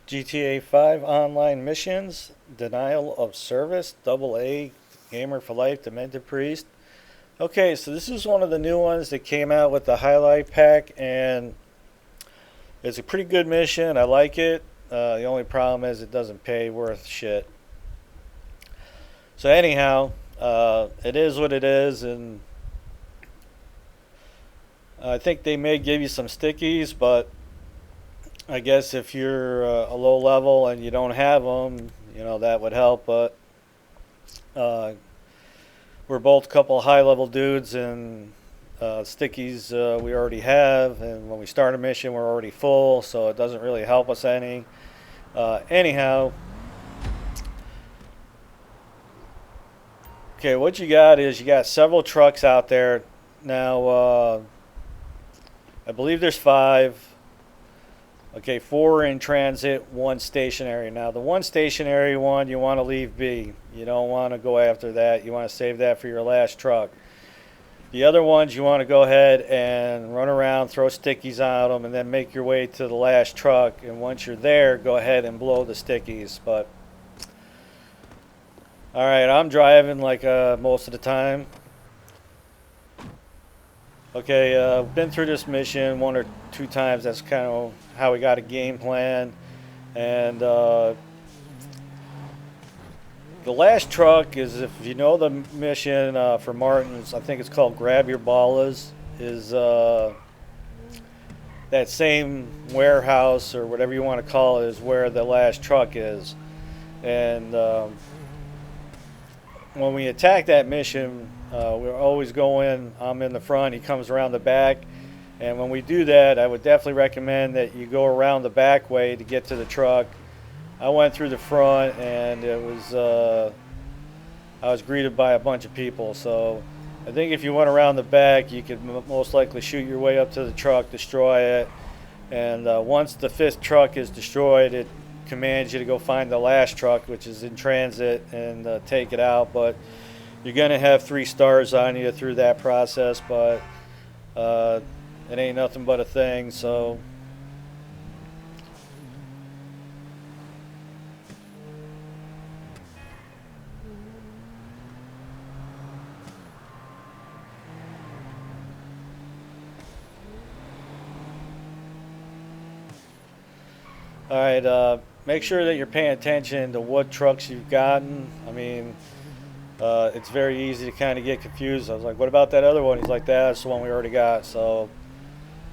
GTA 5 online missions, denial of service, double A, gamer for life, demented priest. Okay, so this is one of the new ones that came out with the highlight pack, and it's a pretty good mission. I like it. The only problem is it doesn't pay worth shit. So anyhow, it is what it is, and I think they may give you some stickies, but I guess if you're a low level and you don't have them, that would help. But uh, we're both a couple high level dudes, and stickies we already have. And when we start a mission, we're already full, so it doesn't really help us any. Anyhow, okay, what you got is you got several trucks out there now. I believe there's five. Okay, four in transit, one stationary. Now, the one stationary one you want to leave be. You don't want to go after that. You want to save that for your last truck. The other ones you want to go ahead and run around, throw stickies on them, and then make your way to the last truck. And once you're there, go ahead and blow the stickies. But, all right, I'm driving like most of the time. Okay, been through this mission one or two times. That's kind of how we got a game plan. And the last truck is, if you know the mission for Martin's, I think it's called Grab Your Ballas, is that same warehouse or whatever you want to call it is where the last truck is. And when we attack that mission, we're always going, I'm in the front, he comes around the back. And when we do that, I would definitely recommend that you go around the back way to get to the truck. I went through the front, and I was greeted by a bunch of people. So I think if you went around the back, you could most likely shoot your way up to the truck, destroy it. And once the fifth truck is destroyed, it commands you to go find the last truck, which is in transit, and take it out. But you're going to have 3 stars on you through that process, but it ain't nothing but a thing. So all right, make sure that you're paying attention to what trucks you've gotten. I mean, it's very easy to kind of get confused. I was like, what about that other one? He's like, that's the one we already got. So,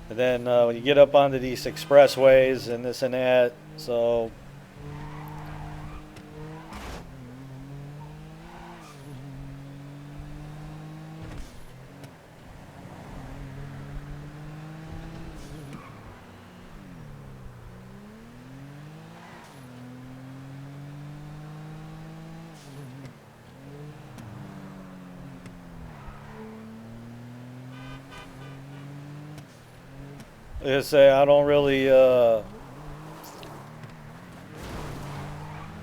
and then when you get up onto these expressways and this and that, so like I say, I don't really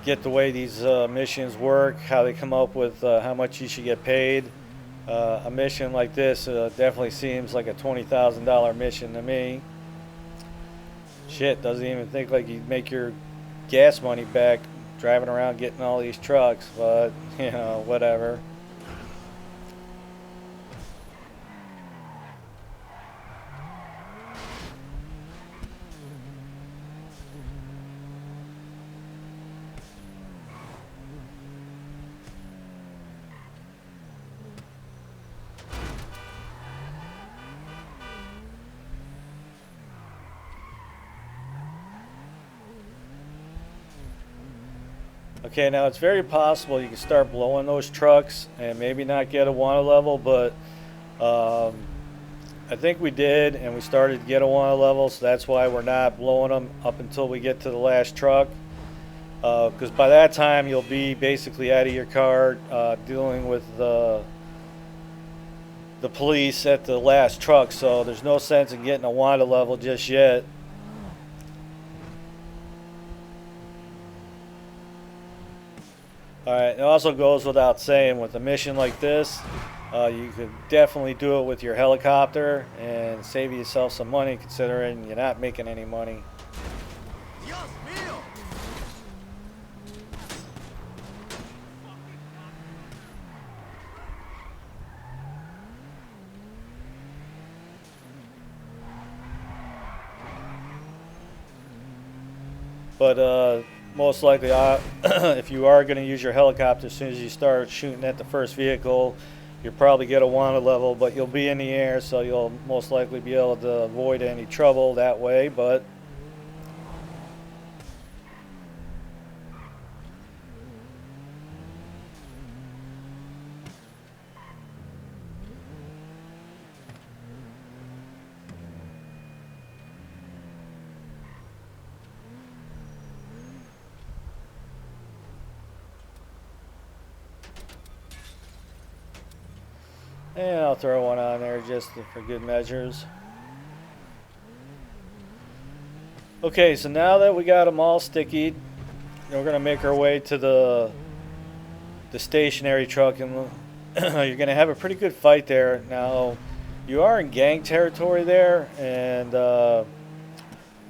get the way these missions work, how they come up with how much you should get paid. A mission like this definitely seems like a $20,000 mission to me. Shit, doesn't even think like you'd make your gas money back driving around getting all these trucks, but whatever. Okay, now it's very possible you can start blowing those trucks and maybe not get a wanted level, but um, I think we did, and we started to get a wanted level, so that's why we're not blowing them up until we get to the last truck. Because by that time you'll be basically out of your car dealing with the police at the last truck, so there's no sense in getting a wanted level just yet. All right, it also goes without saying with a mission like this, you could definitely do it with your helicopter and save yourself some money considering you're not making any money. Dios mío! But most likely, if you are going to use your helicopter, as soon as you start shooting at the first vehicle, you'll probably get a wanted level, but you'll be in the air, so you'll most likely be able to avoid any trouble that way. But and I'll throw one on there just for good measures. Okay, so now that we got them all sticky, we're gonna make our way to the stationary truck, and you're gonna have a pretty good fight there. Now, you are in gang territory there, and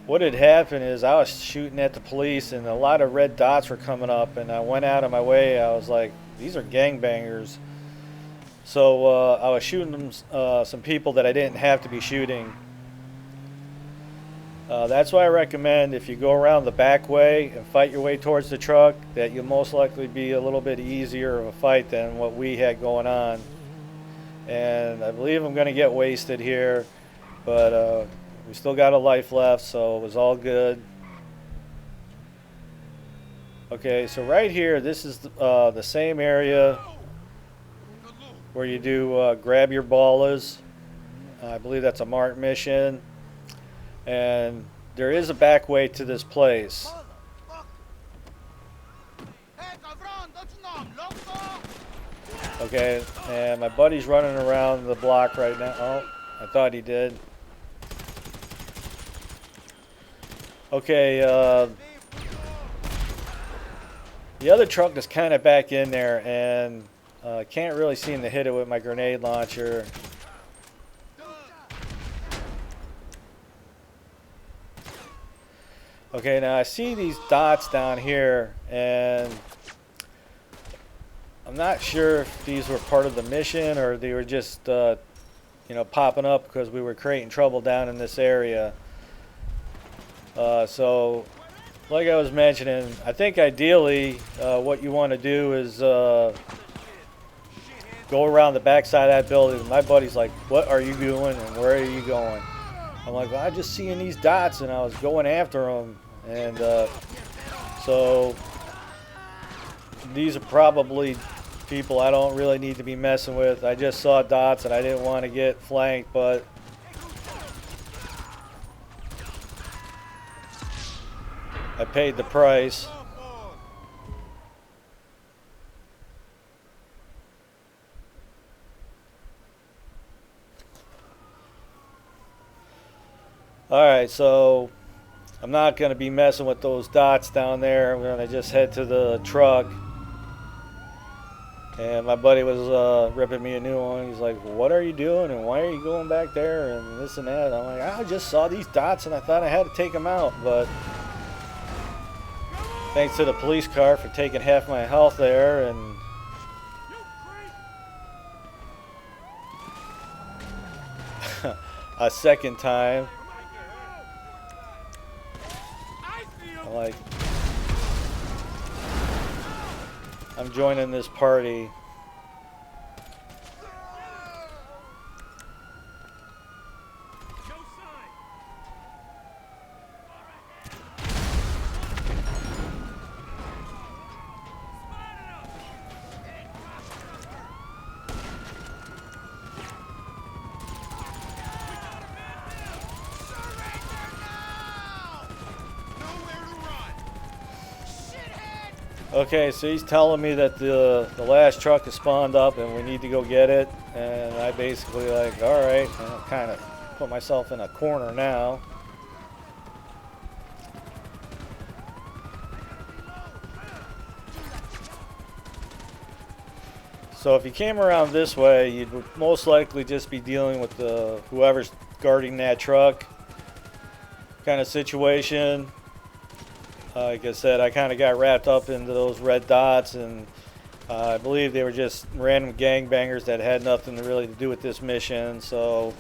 what had happened is I was shooting at the police, and a lot of red dots were coming up, and I went out of my way. I was like, these are gangbangers. So I was shooting them, some people that I didn't have to be shooting. That's why I recommend if you go around the back way and fight your way towards the truck, that you'll most likely be a little bit easier of a fight than what we had going on. And I believe I'm going to get wasted here, but we still got a life left, so it was all good. Okay, so right here, this is the same area where you do grab your ballas. I believe that's a marked mission. And there is a back way to this place. Okay, and my buddy's running around the block right now. Oh, I thought he did. Okay, the other truck is kind of back in there, and can't really seem to hit it with my grenade launcher. Okay, now I see these dots down here, and I'm not sure if these were part of the mission or they were just, popping up because we were creating trouble down in this area. So, like I was mentioning, I think ideally what you want to do is go around the back side of that building. My buddy's like, what are you doing and where are you going? I'm like, well, I just seeing these dots and I was going after them. And so these are probably people I don't really need to be messing with. I just saw dots and I didn't want to get flanked, but I paid the price. Alright, so I'm not going to be messing with those dots down there. I'm going to just head to the truck. And my buddy was ripping me a new one. He's like, what are you doing and why are you going back there and this and that? I'm like, I just saw these dots and I thought I had to take them out. But thanks to the police car for taking half my health there. And a second time. Like, I'm joining this party. Okay, so he's telling me that the last truck is spawned up and we need to go get it. And I basically like, all right, and I kind of put myself in a corner now. So if you came around this way, you'd most likely just be dealing with whoever's guarding that truck kind of situation. Like I said, I kind of got wrapped up into those red dots, and I believe they were just random gangbangers that had nothing really to do with this mission. So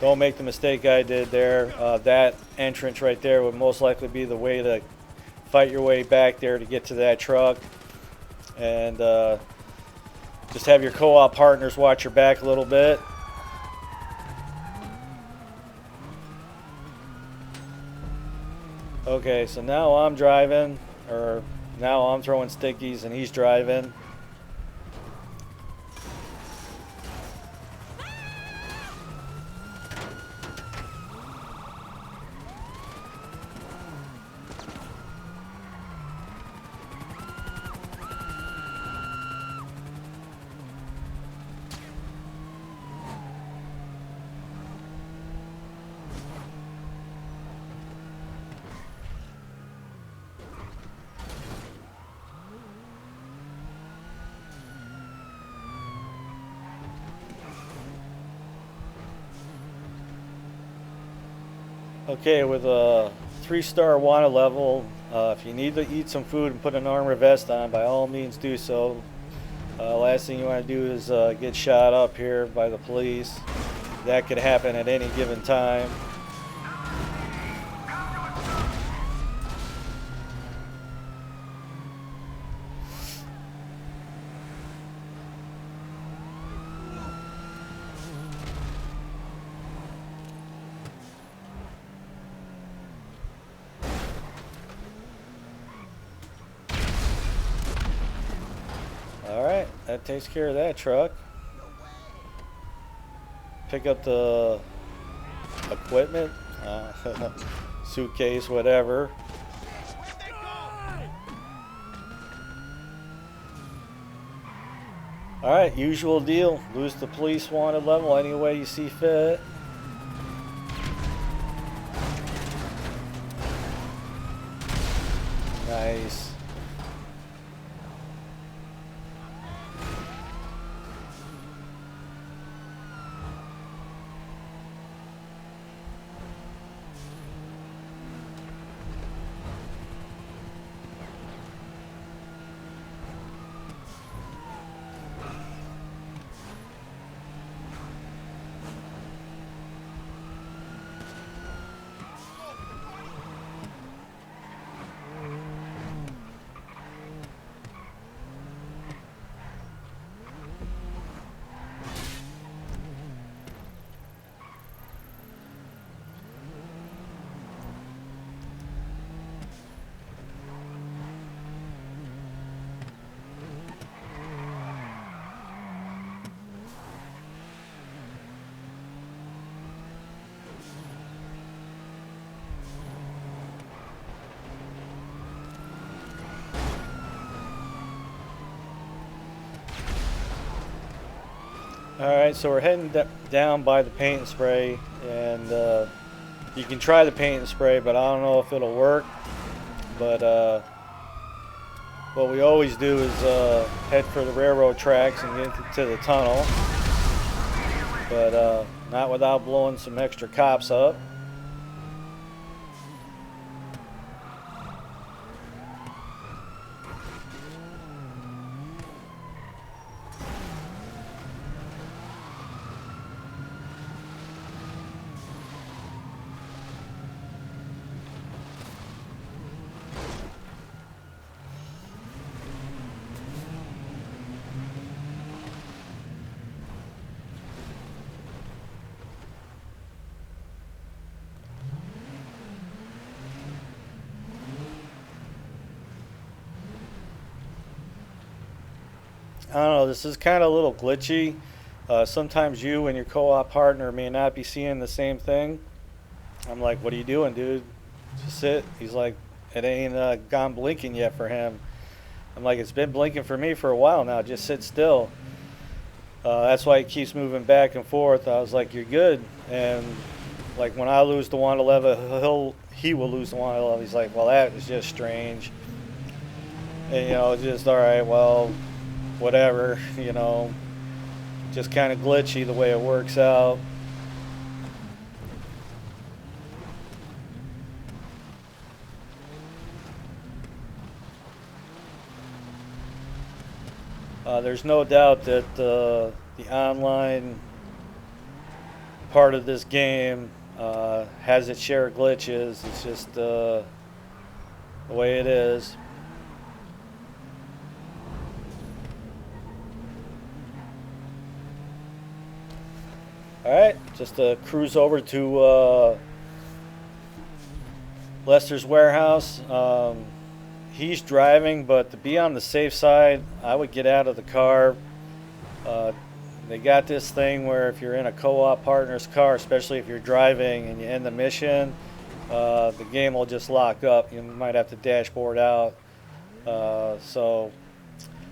don't make the mistake I did there. That entrance right there would most likely be the way to fight your way back there to get to that truck, and just have your co-op partners watch your back a little bit. Okay, so now I'm driving, or now I'm throwing stickies and he's driving. Okay, with a 3-star wanted level, if you need to eat some food and put an armor vest on, by all means do so. Last thing you want to do is get shot up here by the police. That could happen at any given time. Alright, that takes care of that truck. Pick up the equipment, suitcase, whatever. Alright, usual deal. Lose the police wanted level any way you see fit. Nice. Alright, so we're heading down by the paint and spray, and you can try the paint and spray, but I don't know if it'll work. But what we always do is head for the railroad tracks and get into the tunnel, but not without blowing some extra cops up. I don't know, this is kind of a little glitchy. Sometimes you and your co-op partner may not be seeing the same thing. I'm like, what are you doing, dude? Just sit. He's like, it ain't gone blinking yet for him. I'm like, it's been blinking for me for a while now. Just sit still. That's why he keeps moving back and forth. I was like, you're good. And like when I lose the wanted level, he will lose the wanted level. He's like, well, that is just strange. And you know, just all right, well, whatever, you know, just kind of glitchy the way it works out. There's no doubt that the online part of this game has its share of glitches. It's just the way it is. Alright, just cruise over to Lester's warehouse. He's driving, but to be on the safe side, I would get out of the car. They got this thing where if you're in a co-op partner's car, especially if you're driving and you end the mission, the game will just lock up. You might have to dashboard out. So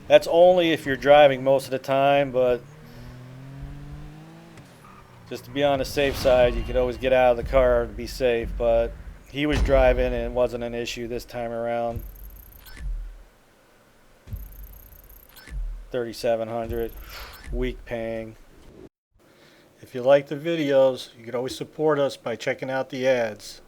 that's only if you're driving most of the time, but just to be on the safe side, you could always get out of the car to be safe. But he was driving and it wasn't an issue this time around. 3,700, weak paying. If you like the videos, you can always support us by checking out the ads.